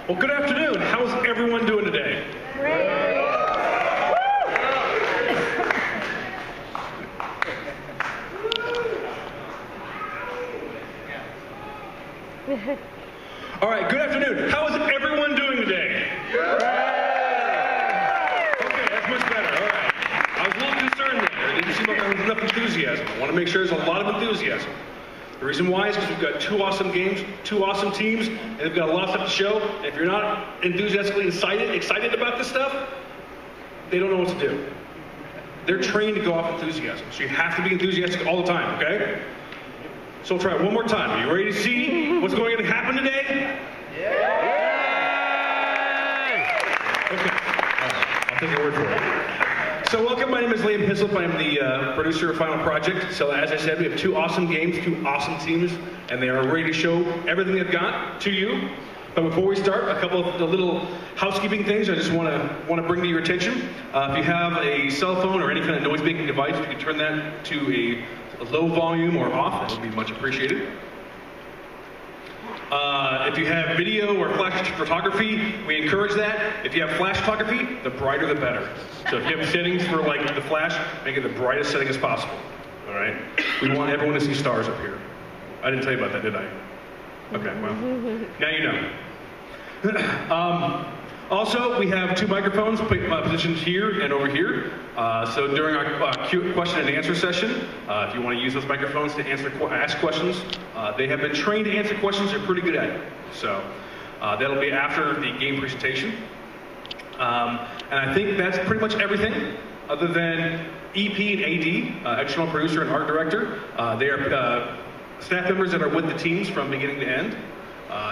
Well, good afternoon. How's everyone doing today? Great. All right, good afternoon. How is everyone doing today? Okay, that's much better. All right. I was a little concerned there. It didn't seem like there was enough enthusiasm. I want to make sure there's a lot of enthusiasm. The reason why is because we've got 2 awesome games, 2 awesome teams, and they've got a lot of stuff to show. And if you're not enthusiastically excited about this stuff, they don't know what to do. They're trained to go off enthusiasm, so you have to be enthusiastic all the time, okay? So we'll try it one more time. Are you ready to see what's going to happen today? Yeah! Okay, I'll take your word for it. So welcome, my name is Liam Hislop. I'm the producer of Final Project. So as I said, we have 2 awesome games, 2 awesome teams, and they are ready to show everything they've got to you. But before we start, a couple of the little housekeeping things I just want to bring to your attention. If you have a cell phone or any kind of noise-making device, you can turn that to a low volume or off. That would be much appreciated. If you have video or flash photography, we encourage that. If you have flash photography, the brighter the better. So if you have settings for like the flash, make it the brightest setting as possible. All right? We want everyone to see stars up here. I didn't tell you about that, did I? Okay, well, now you know. Also, we have 2 microphones positioned here and over here. So during our question and answer session, if you want to use those microphones to ask questions, they have been trained to answer questions. They're pretty good at it. So that'll be after the game presentation. And I think that's pretty much everything, other than EP and AD, external producer and art director. They are staff members that are with the teams from beginning to end.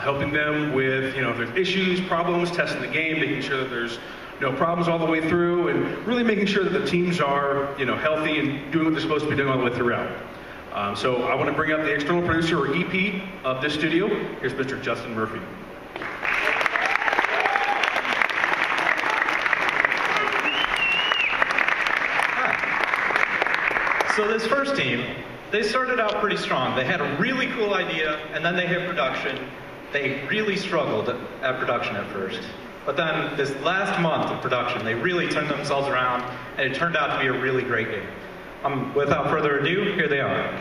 Helping them with, if there's issues, problems, testing the game, making sure that there's no problems all the way through, and really making sure that the teams are, healthy and doing what they're supposed to be doing all the way throughout. So I want to bring up the external producer or EP of this studio. Here's Mr. Justin Murphy. Hi. So this first team, they started out pretty strong. They had a really cool idea, and then they hit production. They really struggled at production at first. But then this last month of production, they really turned themselves around, and it turned out to be a really great game. Without further ado, here they are.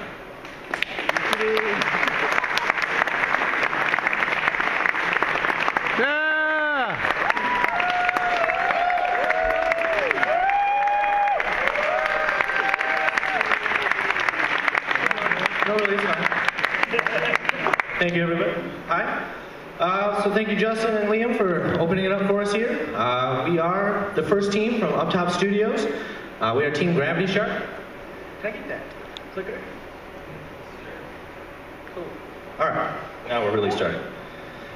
No, really, it's fine. Thank you, everybody. Hi. So thank you, Justin and Liam, for opening it up for us here. We are the first team from Up Top Studios. We are Team Gravity Shark. Can I get that clicker? Cool. All right. Now we're really starting.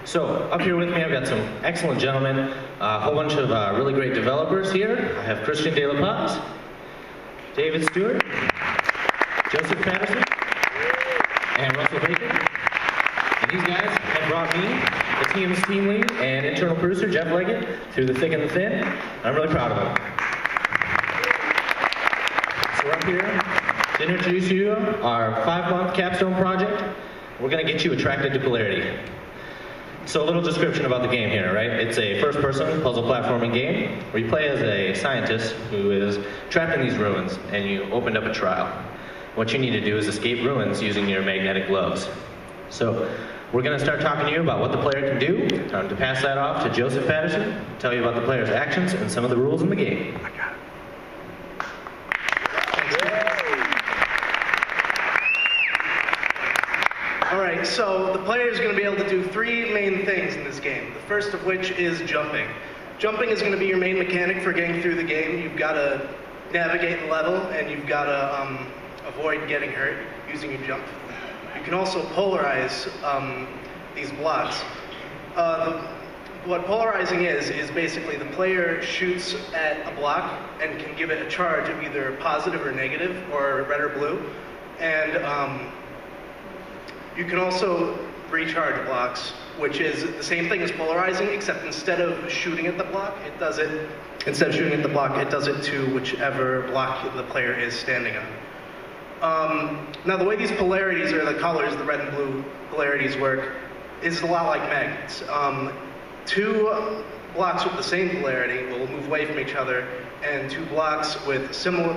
So up here with me, I've got some excellent gentlemen, a whole bunch of really great developers here. I have Christian De La Paz, David Stewart, Joseph Patterson, and Russell Bacon. And these guys have brought me, the team's team lead and internal producer, Jeff Leggett, through the thick and the thin. I'm really proud of them. So we're up here to introduce you our 5-month capstone project. We're going to get you attracted to Polarity. So a little description about the game here, right? It's a first-person puzzle platforming game where you play as a scientist who is trapped in these ruins, and you opened up a trial. What you need to do is escape ruins using your magnetic gloves. So we're going to start talking to you about what the player can do. Time to pass that off to Joseph Patterson, tell you about the player's actions and some of the rules in the game. I got it. All right, so the player is going to be able to do 3 main things in this game. The first of which is jumping. Jumping is going to be your main mechanic for getting through the game. You've got to navigate the level, and you've got to avoid getting hurt using your jump. You can also polarize these blocks. What polarizing is basically the player shoots at a block and can give it a charge of either positive or negative, or red or blue. And you can also recharge blocks, which is the same thing as polarizing, except instead of shooting at the block, it does it to whichever block the player is standing on. Now the way these polarities, or the colors, the red and blue polarities work, is a lot like magnets. 2 blocks with the same polarity will move away from each other, and 2 blocks with similar,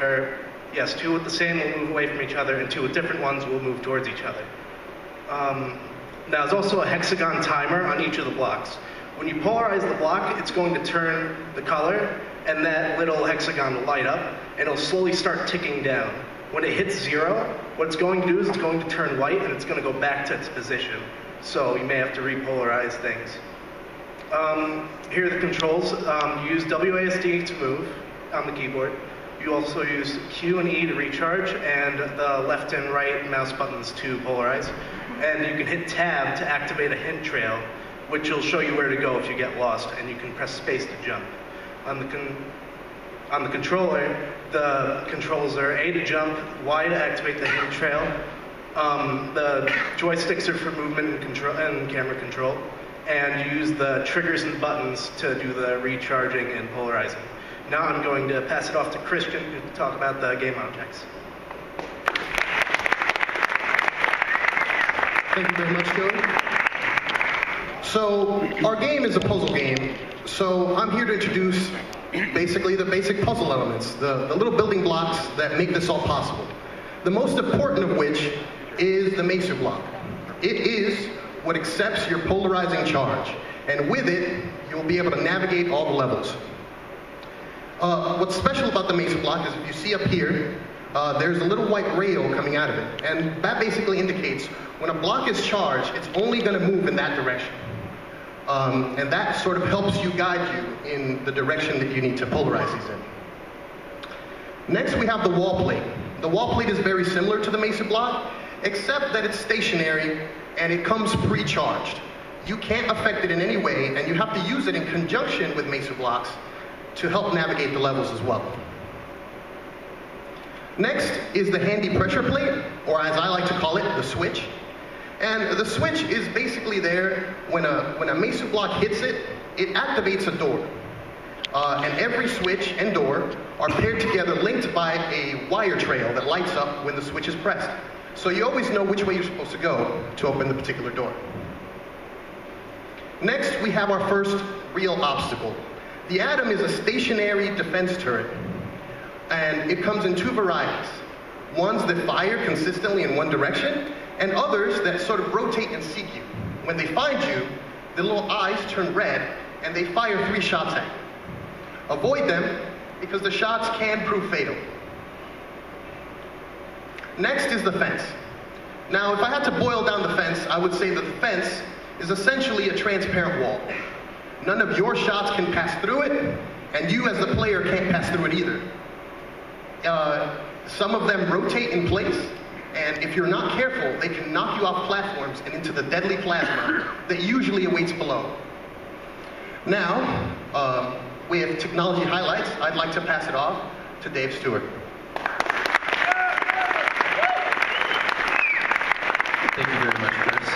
or yes, 2 with the same will move away from each other, and 2 with different ones will move towards each other. Now there's also a hexagon timer on each of the blocks. When you polarize the block, it's going to turn the color, and that little hexagon will light up, and it'll slowly start ticking down. When it hits 0, what it's going to do is it's going to turn white, and it's going to go back to its position. So you may have to repolarize things. Here are the controls. You use WASD to move on the keyboard. You also use Q and E to recharge, and the left and right mouse buttons to polarize. And you can hit Tab to activate a hint trail, which will show you where to go if you get lost, and you can press space to jump. On the controller, the controls are A to jump, Y to activate the hint trail. The joysticks are for movement and camera control, and you use the triggers and buttons to do the recharging and polarizing. Now I'm going to pass it off to Christian to talk about the game objects. Thank you very much, Joey. So our game is a puzzle game. So I'm here to introduce basically the basic puzzle elements, the little building blocks that make this all possible. The most important of which is the Mesa block. It is what accepts your polarizing charge, and with it, you'll be able to navigate all the levels. What's special about the Mesa block is if you see up here, there's a little white rail coming out of it, and that basically indicates when a block is charged, it's only going to move in that direction. And that sort of helps you guide you in the direction that you need to polarize these in. Next, we have the wall plate. The wall plate is very similar to the Mesa block, except that it's stationary and it comes pre-charged. You can't affect it in any way, and you have to use it in conjunction with Mesa blocks to help navigate the levels as well. Next is the handy pressure plate, or as I like to call it, the switch. And the switch is basically there when a Mesa block hits it, it activates a door. And every switch and door are paired together, linked by a wire trail that lights up when the switch is pressed. So you always know which way you're supposed to go to open the particular door. Next, we have our first real obstacle. The Atom is a stationary defense turret, and it comes in 2 varieties. Ones that fire consistently in one direction, and others that sort of rotate and seek you. When they find you, the little eyes turn red, and they fire 3 shots at you. Avoid them, because the shots can prove fatal. Next is the fence. Now, if I had to boil down the fence, I would say that the fence is essentially a transparent wall. None of your shots can pass through it, and you as the player can't pass through it either. Some of them rotate in place, and if you're not careful, they can knock you off platforms and into the deadly plasma that usually awaits below. Now, with technology highlights, I'd like to pass it off to Dave Stewart. Thank you very much, Chris.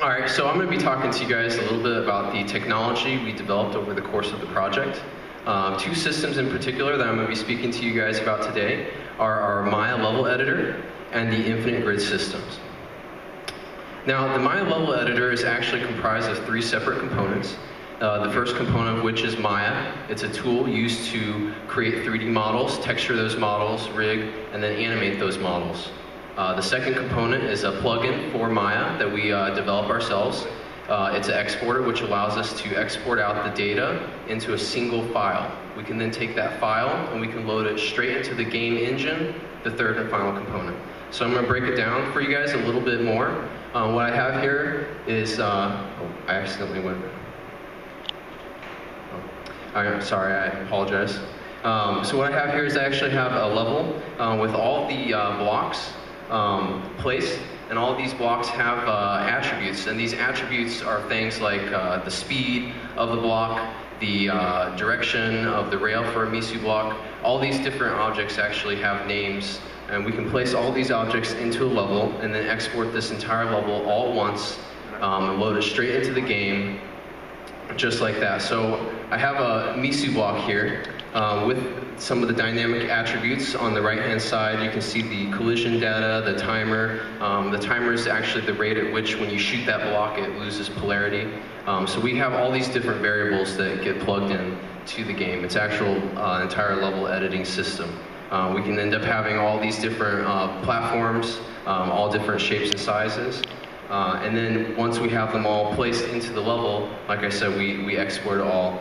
All right, so I'm going to be talking to you guys a little bit about the technology we developed over the course of the project. 2 systems in particular that I'm going to be speaking to you guys about today are our Maya level editor and the infinite grid systems. Now, the Maya level editor is actually comprised of 3 separate components. The first component of which is Maya. It's a tool used to create 3D models, texture those models, rig, and then animate those models. The second component is a plugin for Maya that we develop ourselves. It's an exporter which allows us to export out the data into a single file. We can then take that file and we can load it straight into the game engine, the third and final component. So I'm going to break it down for you guys a little bit more. What I have here is, I accidentally went. Sorry, I apologize. So what I have here is I actually have a level with all the blocks placed, and all of these blocks have attributes, and these attributes are things like the speed of the block, the direction of the rail for a Misu block. All these different objects actually have names, and we can place all these objects into a level and then export this entire level all at once and load it straight into the game just like that. So I have a Misu block here. with some of the dynamic attributes on the right-hand side. You can see the collision data, the timer. The timer is actually the rate at which when you shoot that block, it loses polarity. So we have all these different variables that get plugged in to the game. It's actual entire level editing system. We can end up having all these different platforms, all different shapes and sizes. And then once we have them all placed into the level, like I said, we export it all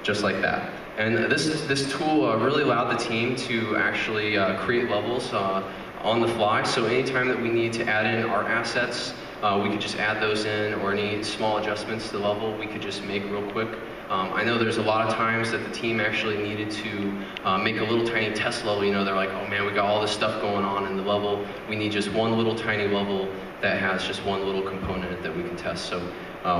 just like that. And this tool really allowed the team to actually create levels on the fly. So anytime that we need to add in our assets, we could just add those in, or any small adjustments to the level we could just make real quick. I know there's a lot of times that the team actually needed to make a little tiny test level. You know, they're like, oh man, we got all this stuff going on in the level. We need just one little tiny level that has just one little component that we can test. So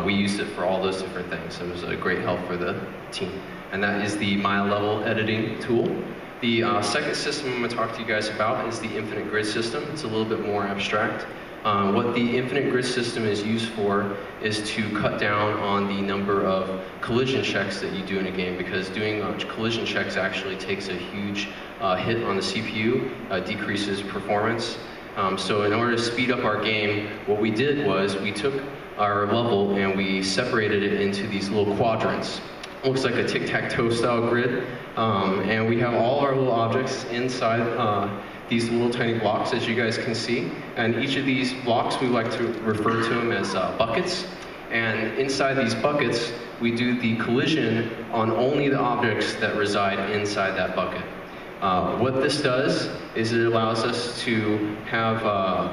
we used it for all those different things. It was a great help for the team. And that is the Maya level editing tool. The second system I'm going to talk to you guys about is the infinite grid system. It's a little bit more abstract. What the infinite grid system is used for is to cut down on the number of collision checks that you do in a game, because doing collision checks actually takes a huge hit on the CPU, decreases performance. So in order to speed up our game, what we did was we took our level and we separated it into these little quadrants. Looks like a tic-tac-toe style grid, and we have all our little objects inside these little tiny blocks, as you guys can see. And each of these blocks, we like to refer to them as buckets. And inside these buckets, we do the collision on only the objects that reside inside that bucket. What this does is it allows us to have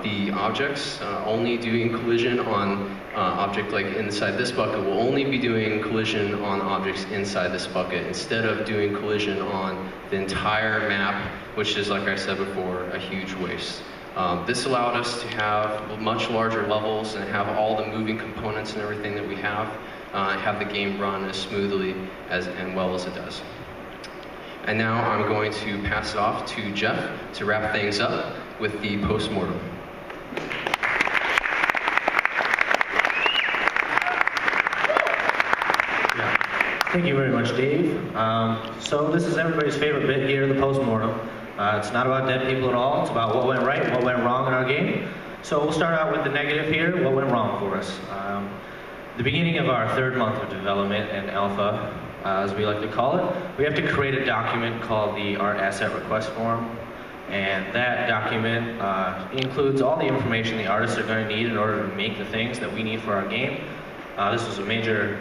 the objects only doing collision on object like inside this bucket will only be doing collision on objects inside this bucket, instead of doing collision on the entire map, which is, like I said before, a huge waste. This allowed us to have much larger levels and have all the moving components and everything that we have the game run as smoothly and well as it does. And now I'm going to pass it off to Jeff to wrap things up with the postmortem. Thank you very much, Dave. So this is everybody's favorite bit here, the postmortem. It's not about dead people at all. It's about what went right, what went wrong in our game. So we'll start out with the negative here, what went wrong for us. The beginning of our third month of development and alpha, as we like to call it, we have to create a document called the Art Asset Request Form. And that document includes all the information the artists are going to need in order to make the things that we need for our game. This was a major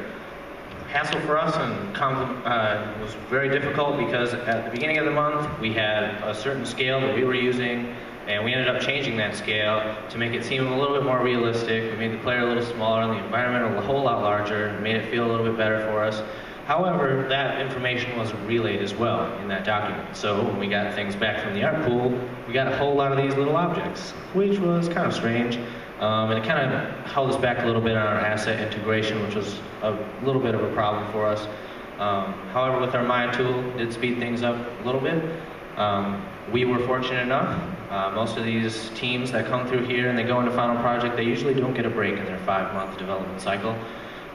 hassle for us, and was very difficult because at the beginning of the month we had a certain scale that we were using, and we ended up changing that scale to make it seem a little bit more realistic. We made the player a little smaller and the environment a whole lot larger, and made it feel a little bit better for us. However, that information wasn't relayed as well in that document. So when we got things back from the art pool, we got a whole lot of these little objects, which was kind of strange. And it kind of held us back a little bit on our asset integration, which was a little bit of a problem for us. However, with our Maya tool, it did speed things up a little bit. We were fortunate enough. Most of these teams that come through here and they go into Final Project, they usually don't get a break in their 5-month development cycle.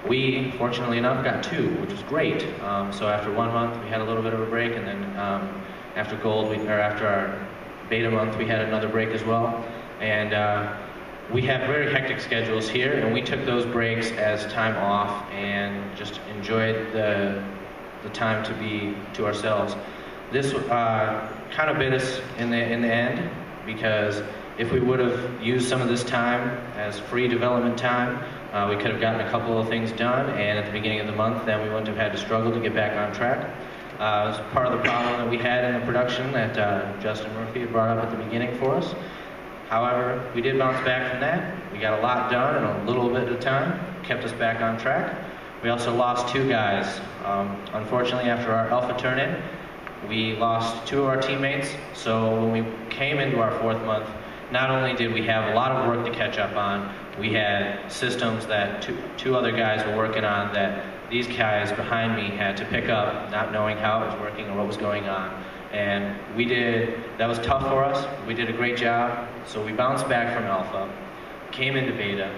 We, fortunately enough, got 2, which was great. So after 1 month, we had a little bit of a break, and then after Gold, after our beta month, we had another break as well. And we have very hectic schedules here, and we took those breaks as time off and just enjoyed the time to be to ourselves. This kind of bit us in the end, because if we would have used some of this time as free development time, we could have gotten a couple of things done, and at the beginning of the month, then we wouldn't have had to struggle to get back on track. It was part of the problem that we had in the production that Justin Murphy had brought up at the beginning for us. However, we did bounce back from that. We got a lot done in a little bit of time, kept us back on track. We also lost 2 guys. Unfortunately, after our alpha turn-in, we lost 2 of our teammates. So when we came into our 4th month, not only did we have a lot of work to catch up on, we had systems that two other guys were working on that these guys behind me had to pick up, not knowing how it was working or what was going on. And that was tough for us. We did a great job. So we bounced back from alpha, came into beta.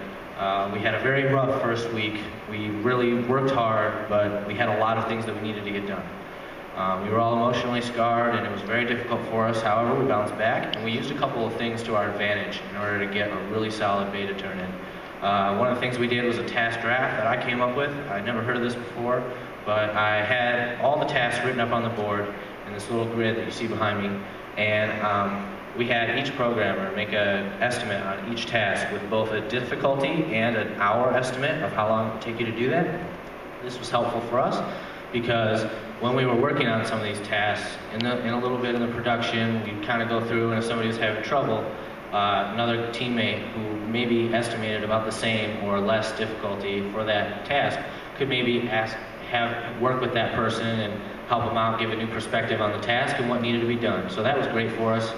We had a very rough first week. We really worked hard, but we had a lot of things that we needed to get done. We were all emotionally scarred, and it was very difficult for us. However, we bounced back, and we used a couple of things to our advantage in order to get a really solid beta turn in. One of the things we did was a task draft that I came up with. I'd never heard of this before, but I had all the tasks written up on the board in this little grid that you see behind me, and we had each programmer make an estimate on each task with both a difficulty and an hour estimate of how long it would take you to do that. This was helpful for us because when we were working on some of these tasks, in a little bit in the production, we'd kind of go through, and if somebody was having trouble, another teammate who maybe estimated about the same or less difficulty for that task could maybe work with that person and help them out, give a new perspective on the task and what needed to be done. So that was great for us.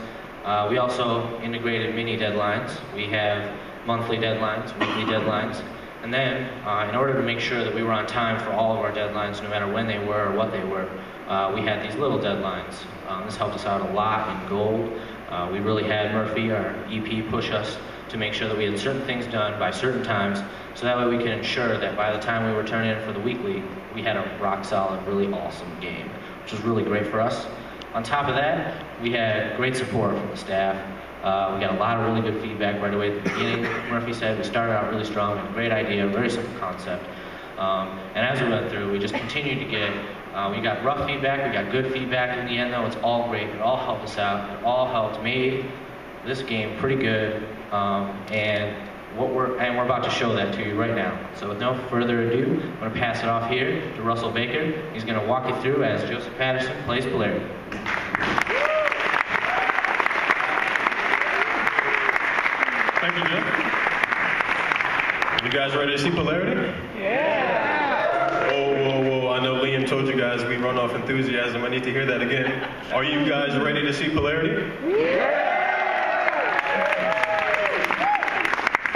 We also integrated mini deadlines. We have monthly deadlines, weekly deadlines, and then in order to make sure that we were on time for all of our deadlines, no matter when they were or what they were, we had these little deadlines. This helped us out a lot in gold. We really had Murphy, our EP, push us to make sure that we had certain things done by certain times, so that way we could ensure that by the time we were turning in for the weekly, we had a rock solid, really awesome game, which was really great for us. On top of that, we had great support from the staff. We got a lot of really good feedback right away at the beginning. Murphy said we started out really strong, with a great idea, very simple concept. And as we went through, we just continued to get, we got rough feedback, we got good feedback. In the end though, it's all great. It all helped us out. It all helped made this game pretty good. And we're about to show that to you right now. So with no further ado, I'm going to pass it off here to Russell Baker. He's going to walk you through as Joseph Patterson plays Polarity. Thank you, Jeff. You guys ready to see Polarity? Yeah! Whoa. I know Liam told you guys we run off enthusiasm. I need to hear that again. Are you guys ready to see Polarity? Yeah!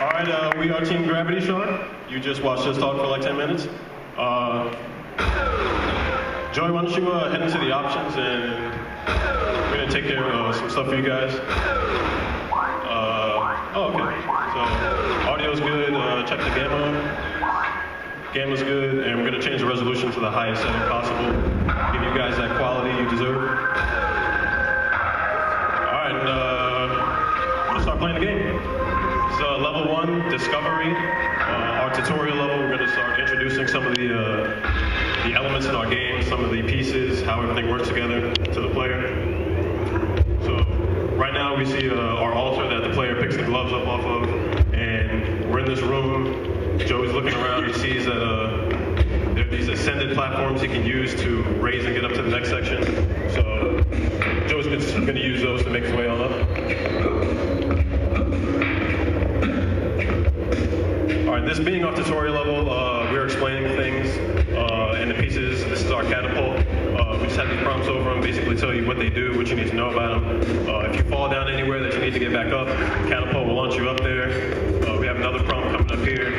All right, we are Team Gravity, Sean. You just watched us talk for like 10 minutes. Joey, why don't you head into the options, and we're going to take care of some stuff for you guys. Okay. So, audio's good. Check the gamma. Gamma's good, and we're going to change the resolution to the highest setting possible. Give you guys that quality you deserve. All right, we'll start playing the game. So, level 1, Discovery. Our tutorial level, we're going to start introducing some of the elements in our game, some of the pieces, how everything works together to the player. So, right now we see our altar that the player picks the gloves up off of, and we're in this room. Joey's looking around, he sees that there are these ascended platforms he can use to raise and get up to the next section. So Joey's going to use those to make his way on up. Alright, this being our tutorial level, we're explaining things and the pieces. This is our catapult. We just have these prompts over them, basically tell you what they do, what you need to know about them. If you fall down anywhere that you need to get back up, catapult will launch you up there. We have another prompt coming up here.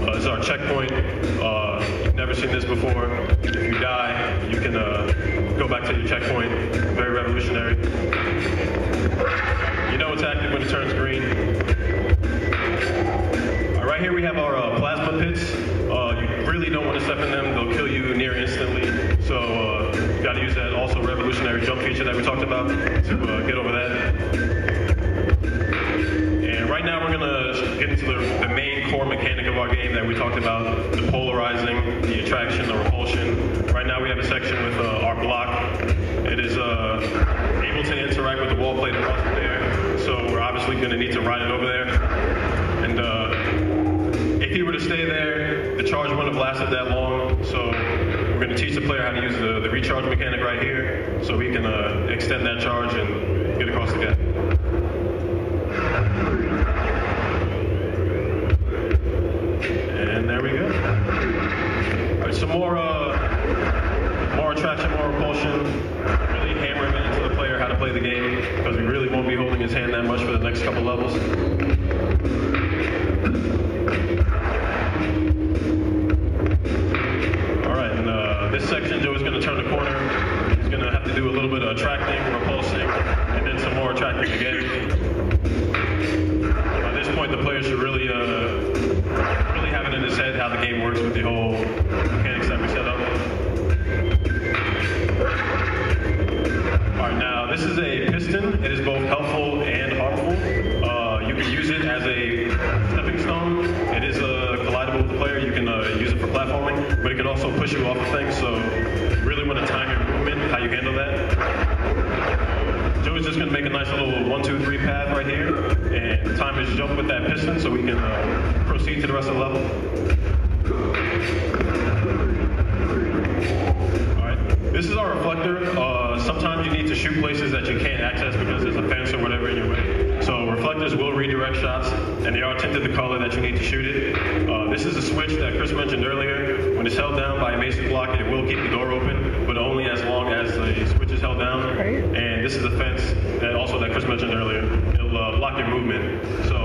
This is our checkpoint. You've never seen this before. If you die, you can go back to your checkpoint. Very revolutionary. You know it's active when it turns green. Right here we have our plasma pits. You really don't want to step in them. They'll kill you near instantly. So you got to use that also revolutionary jump feature that we talked about to get over that. And right now we're going to get into the main core mechanic of our game that we talked about, the polarizing, the attraction, the repulsion. Right now we have a section with our block. It is able to interact with the wall plate across there. So we're obviously going to need to ride it over there. And if he were to stay there, the charge wouldn't have lasted that long. So we're going to teach the player how to use the recharge mechanic right here, so he can extend that charge and get across the gap. And there we go. All right, some more attraction, more repulsion. Really hammering it into the player how to play the game, because we really won't be holding his hand that much for the next couple levels. This section, Joey's going to turn the corner. He's going to have to do a little bit of attracting, repulsing, and then some more attracting again. By this point, the player should really have it in his head how the game works with the whole mechanics that we set up. Alright, now this is a piston. It is both helpful and harmful. You can use it as a stepping stone. It is collidable with the player. You can use it for platforming, but it can also push you off of things, so you really want to time your movement, how you handle that. Joey's just going to make a nice little 1, 2, 3 path right here, and time his jump with that piston so we can proceed to the rest of the level. This is our reflector. Sometimes you need to shoot places that you can't access because there's a fence or whatever in your way. So reflectors will redirect shots, and they are tinted the color that you need to shoot it. This is a switch that Chris mentioned earlier. When it's held down by a mason block, it will keep the door open, but only as long as the switch is held down. And this is a fence that Chris mentioned earlier. It'll block your movement. So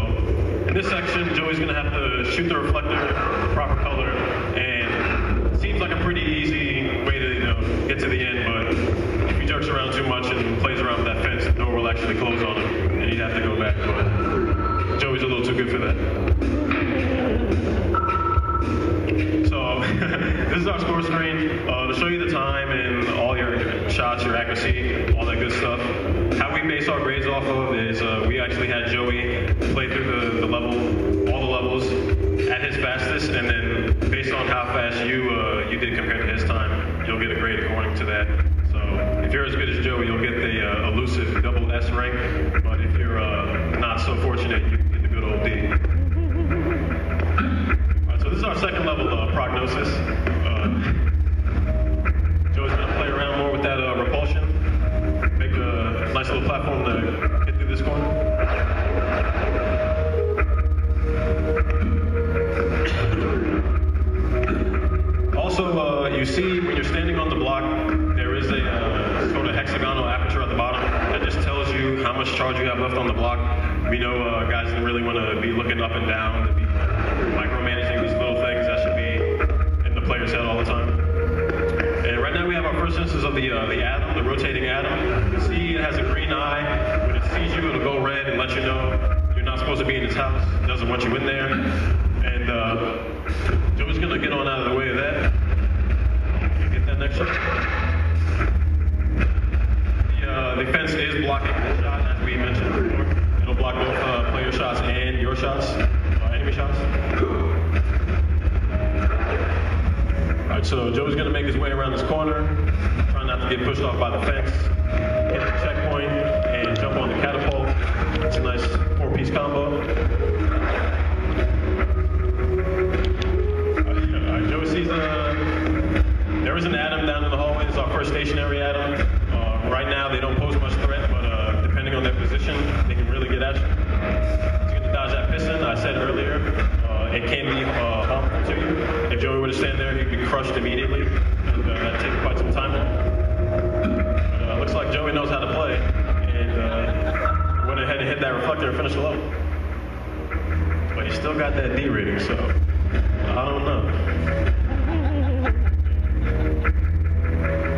in this section, Joey's going to have to shoot the reflector the proper color, and it seems like a pretty easy way to get to the end, but if he jerks around too much and plays around with that fence, the door will actually close on him, and he'd have to go back, but Joey's a little too good for that. So, this is our score screen. To show you the time and all your shots, your accuracy, all that good stuff. How we base our grades off of is we actually had Joey play through the level, all the levels, at his fastest, and then based on how fast you did compared to his time, you'll get a grade according to that. So if you're as good as Joey, you'll get the elusive double S rank, but if you're not so fortunate, you get the good old D. Alright, so this is our second level prognosis. Joey's going to play around more with that repulsion, make a nice little platform to get through this corner. Also, you see when you're standing on the block, there is a sort of hexagonal aperture at the bottom that just tells you how much charge you have left on the block. We know guys don't really want to be looking up and down, to be micromanaging these little things that should be in the player's head all the time. And right now we have our first instance of the atom, the rotating atom. You can see it has a green eye. When it sees you, it'll go red and let you know you're not supposed to be in its house. It doesn't want you in there. And Joey's going to get on out of the way of that. Get that next shot. The fence is blocking the shot, as we mentioned before. It'll block both player shots and your shots, enemy shots. Alright, so Joey's going to make his way around this corner, trying not to get pushed off by the fence, hit the checkpoint, and jump on the catapult. It's a nice 4-piece combo. Alright, Joey sees there is an atom down in the hallway. This is our first stationary atom. Right now, they don't pose much threat, but depending on their position, they can really get at you. He's going to dodge that piston. I said earlier, it can be harmful to you. If Joey were to stand there, he'd be crushed immediately, and that'd take quite some time. But looks like Joey knows how to play, and went ahead and hit that reflector and finished the level. But he still got that D rating, so I don't know.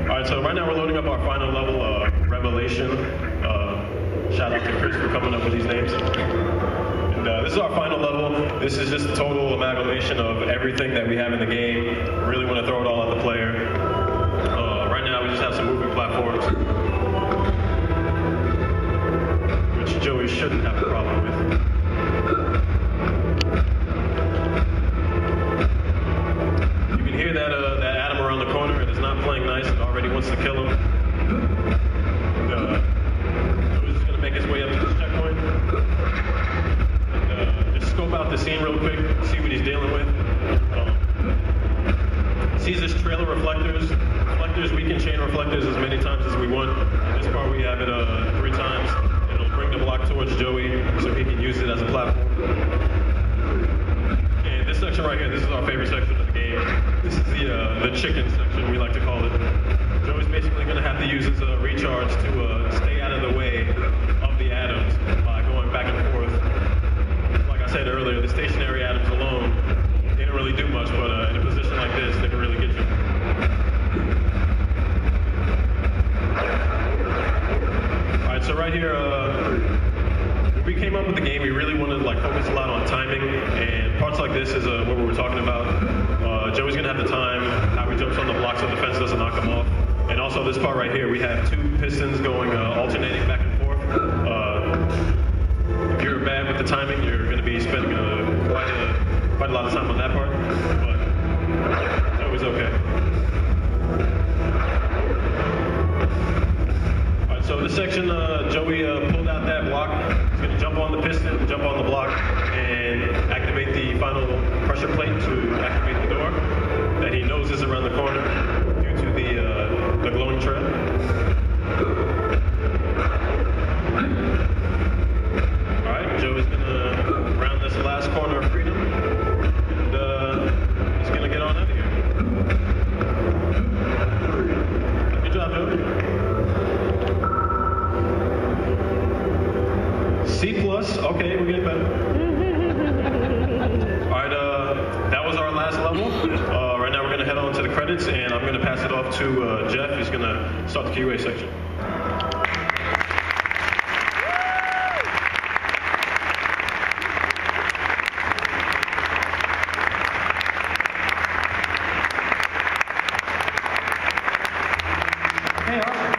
Alright, so right now we're loading up our final level, Revelation. Shout out to Chris for coming up with these names. And this is our final level. This is just a total amalgamation of everything that we have in the game. We really want to throw it all at the player. Right now we just have some moving platforms, which Joey shouldn't have a problem with. You can hear that atom around the corner. It is not playing nice. It already wants to kill him. Joey's just going to make his way up to this checkpoint. And just scope out the scene real quick, see what he's dealing with. Sees this trail of reflectors. We can chain reflectors as many times as we want. In this part, we have it 3 times. It'll bring the block towards Joey so he can use it as a platform. And this section right here, this is our favorite section of the game. This is the chicken section, we like to call it. Joey's basically going to have to use his recharge to stay out of the way of the atoms by going back and forth. Like I said earlier, the stationary atoms alone, they don't really do much, but in a position like this, they can really get you. Alright, so right here, when we came up with the game, we really wanted to focus a lot on timing, and parts like this is what we were talking about. Joey's going to have the time, how he jumps on the block so the fence doesn't knock him off, and also also this part right here, we have 2 pistons going alternating back and forth. If you're bad with the timing, you're going to be spending quite a lot of time on that part, but it's always okay. All right, so this section, Joey pulled out that block. He's going to jump on the piston, jump on the block, and activate the final pressure plate to activate the door that he knows is around the corner due to the glowing trail. All right, Joey's going to round this last corner of freedom, and he's going to get on out of here. Good job, Joey. C+, okay, we're getting better. All right, that was our last level. Right now we're going to head on to the credits, and I'm going to pass it off to Jeff. He's going to start the QA section. Hey, awesome.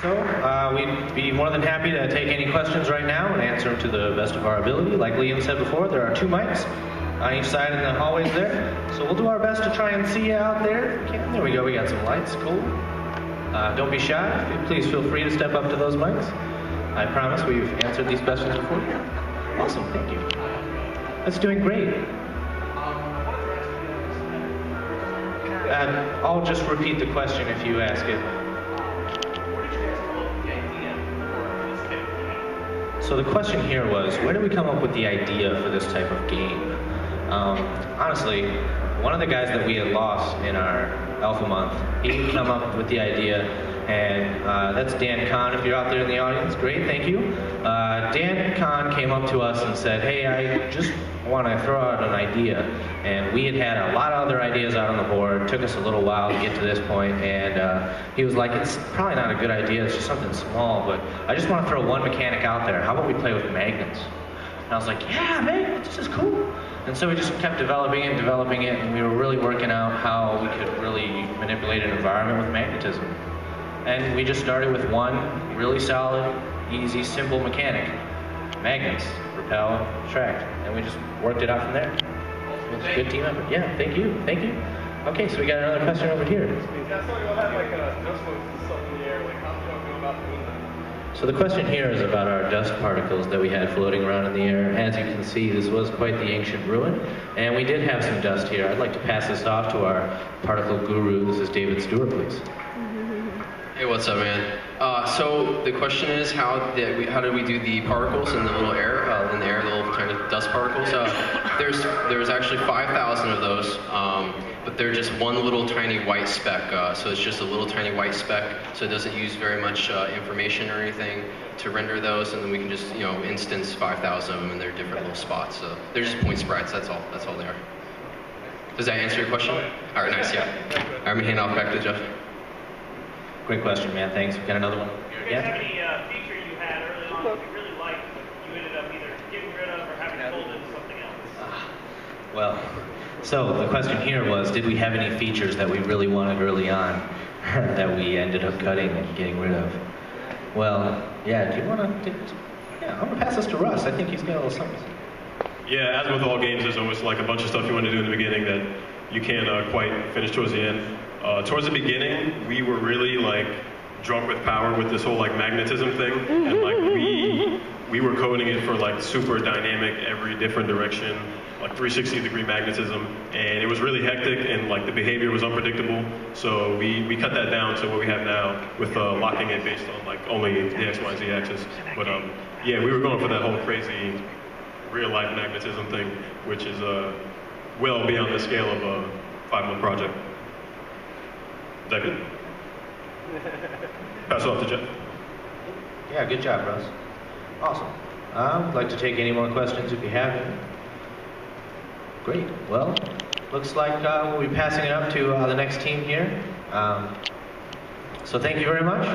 So, we'd be more than happy to take any questions right now and answer them to the best of our ability. Like Liam said before, there are 2 mics on each side in the hallways there. So we'll do our best to try and see you out there. There we go, we got some lights, cool. Don't be shy, please feel free to step up to those mics. I promise we've answered these questions before. Awesome, thank you. That's doing great. I'll just repeat the question if you ask it. So the question here was, where did we come up with the idea for this type of game? Honestly, one of the guys that we had lost in our Alpha Month, he came up with the idea, and that's Dan Kahn, if you're out there in the audience. Great, thank you. Dan Kahn came up to us and said, hey, I just want to throw out an idea. And we had a lot of other ideas out on the board. It took us a little while to get to this point, and he was like, it's probably not a good idea, it's just something small, but I just want to throw one mechanic out there. How about we play with magnets? And I was like, yeah, magnets, this is cool. And so we just kept developing it, and we were really working out how we could really manipulate an environment with magnetism. And we just started with one really solid, easy, simple mechanic. Magnets, repel, attract. And we just worked it out from there. It was a good team effort. Yeah, thank you. Okay, so we got another question over here. So the question here is about our dust particles that we had floating around in the air. As you can see, this was quite the ancient ruin, and we did have some dust here. I'd like to pass this off to our particle guru. This is David Stewart, please. Hey, what's up, man? So the question is, how did we do the particles in the little air, the little kind of dust particles? There's actually 5,000 of those, but they're just one little tiny white speck. So it's just a little tiny white speck, so it doesn't use very much information or anything to render those, and then we can just instance 5,000 of them in their different little spots. So they're just point sprites. That's all they are. Does that answer your question? All right, nice. Yeah. All right, I'm gonna hand off back to Jeff. Great question, man. Thanks. We got another one. Do you guys have any feature you had early on that you really liked, but you ended up either getting rid of or having pulled into something else? Well, so the question here was, did we have any features that we really wanted early on that we ended up cutting and getting rid of? Well, yeah, do you want to? Yeah, I'm going to pass this to Russ. I think he's got a little something. Yeah, as with all games, there's always like a bunch of stuff you want to do in the beginning that you can't quite finish towards the end. Towards the beginning, we were really like drunk with power with this whole like magnetism thing, and like we were coding it for like super dynamic, every different direction, like 360-degree magnetism, and it was really hectic, and like the behavior was unpredictable. So we cut that down to what we have now with locking it based on like only the X, Y, Z axis. But yeah, we were going for that whole crazy real-life magnetism thing, which is well beyond the scale of a 5-month project. Is that good? Pass it off to Jeff. Yeah, good job, Russ. Awesome. I'd like to take any more questions if you have any. Great. Well, looks like we'll be passing it up to the next team here. So thank you very much.